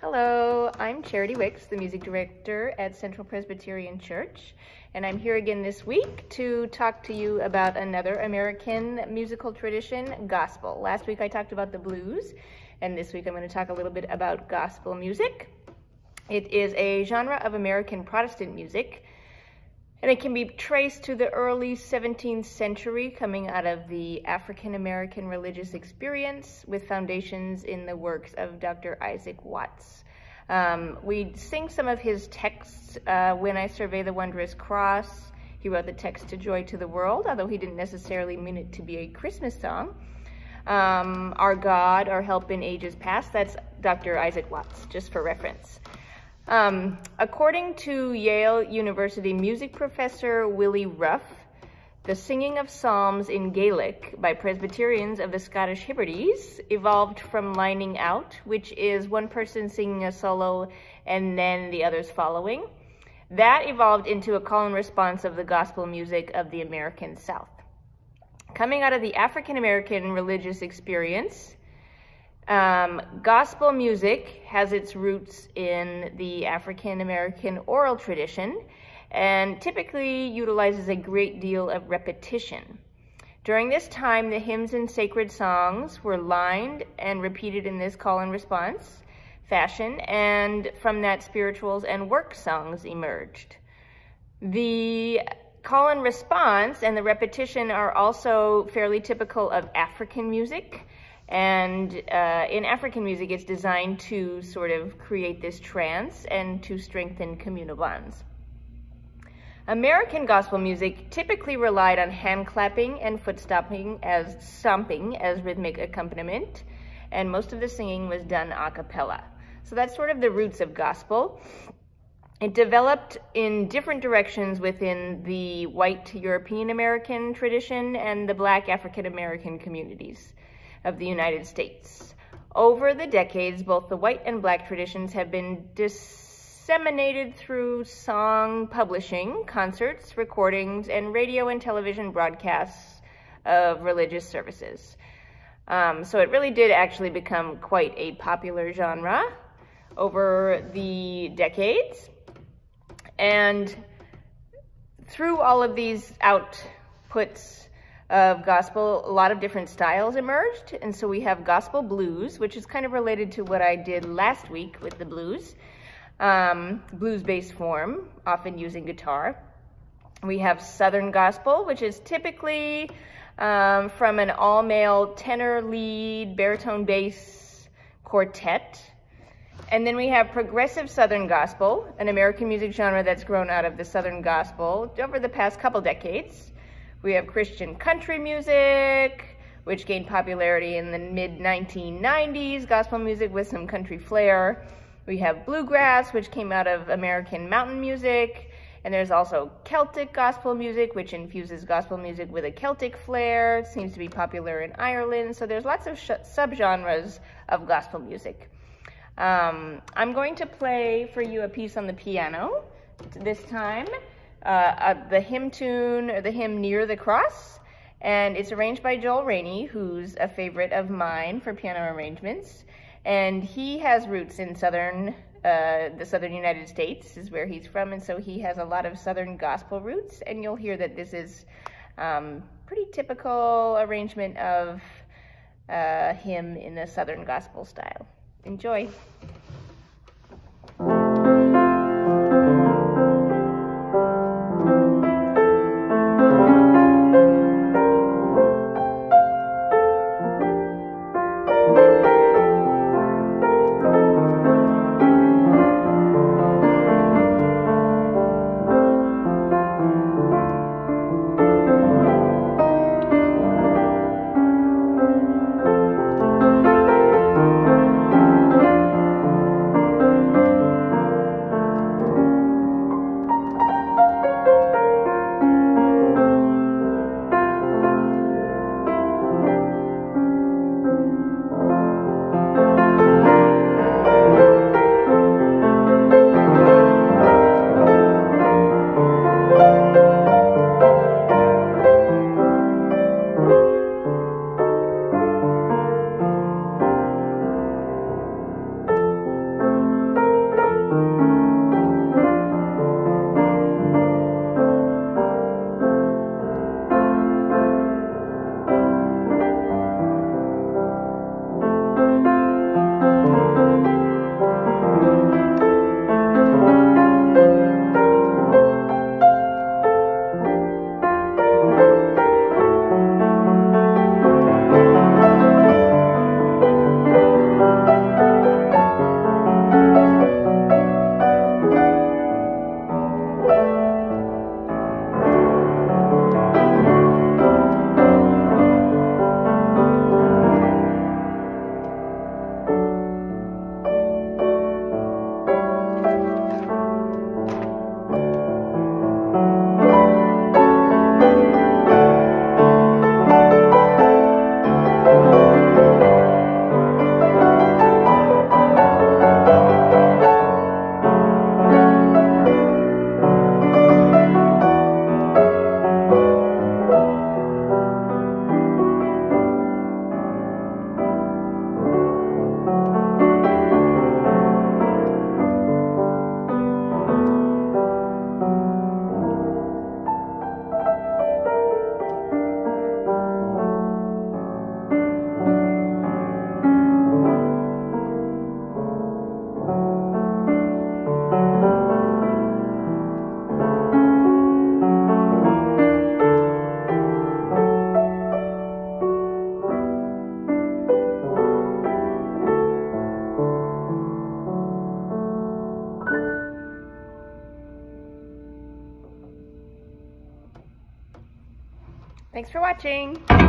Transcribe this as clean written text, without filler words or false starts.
Hello, I'm Charity Wicks, the music director at Central Presbyterian Church, and I'm here again this week to talk to you about another American musical tradition, gospel. Last week I talked about the blues, and this week I'm going to talk a little bit about gospel music. It is a genre of American Protestant music, and it can be traced to the early 17th century, coming out of the African American religious experience with foundations in the works of Dr. Isaac Watts. We sing some of his texts, When I Survey the Wondrous Cross. He wrote the text to Joy to the World, although he didn't necessarily mean it to be a Christmas song. Our God, Our Help in Ages Past, that's Dr. Isaac Watts, just for reference. According to Yale University music professor Willie Ruff, the singing of psalms in Gaelic by Presbyterians of the Scottish Hebrides evolved from lining out, which is one person singing a solo and then the others following. That evolved into a call and response of the gospel music of the American South. Coming out of the African American religious experience, gospel music has its roots in the African American oral tradition and typically utilizes a great deal of repetition. During this time, the hymns and sacred songs were lined and repeated in this call and response fashion, and from that spirituals and work songs emerged. The call and response and the repetition are also fairly typical of African music. And in African music, it's designed to sort of create this trance and to strengthen communal bonds. American gospel music typically relied on hand clapping and foot stomping as rhythmic accompaniment, and most of the singing was done a cappella. So that's sort of the roots of gospel. It developed in different directions within the white European American tradition and the black African American communities of the United States. Over the decades, both the white and black traditions have been disseminated through song publishing, concerts, recordings, and radio and television broadcasts of religious services. So it really did actually become quite a popular genre over the decades. And through all of these outputs of gospel, a lot of different styles emerged, and so we have gospel blues, which is kind of related to what I did last week with the blues, blues-based form, often using guitar. We have Southern gospel, which is typically from an all-male tenor lead, baritone bass quartet. And then we have progressive Southern gospel, an American music genre that's grown out of the Southern gospel over the past couple decades. We have Christian country music, which gained popularity in the mid-1990s, gospel music with some country flair. We have bluegrass, which came out of American mountain music. And there's also Celtic gospel music, which infuses gospel music with a Celtic flair. It seems to be popular in Ireland. So there's lots of subgenres of gospel music. I'm going to play for you a piece on the piano this time. The hymn tune, or the hymn Near the Cross, and it's arranged by Joel Rainey, who's a favorite of mine for piano arrangements, and he has roots in the southern United States is where he's from, and so he has a lot of Southern gospel roots, and you'll hear that this is pretty typical arrangement of hymn in the Southern gospel style. Enjoy. Thanks for watching.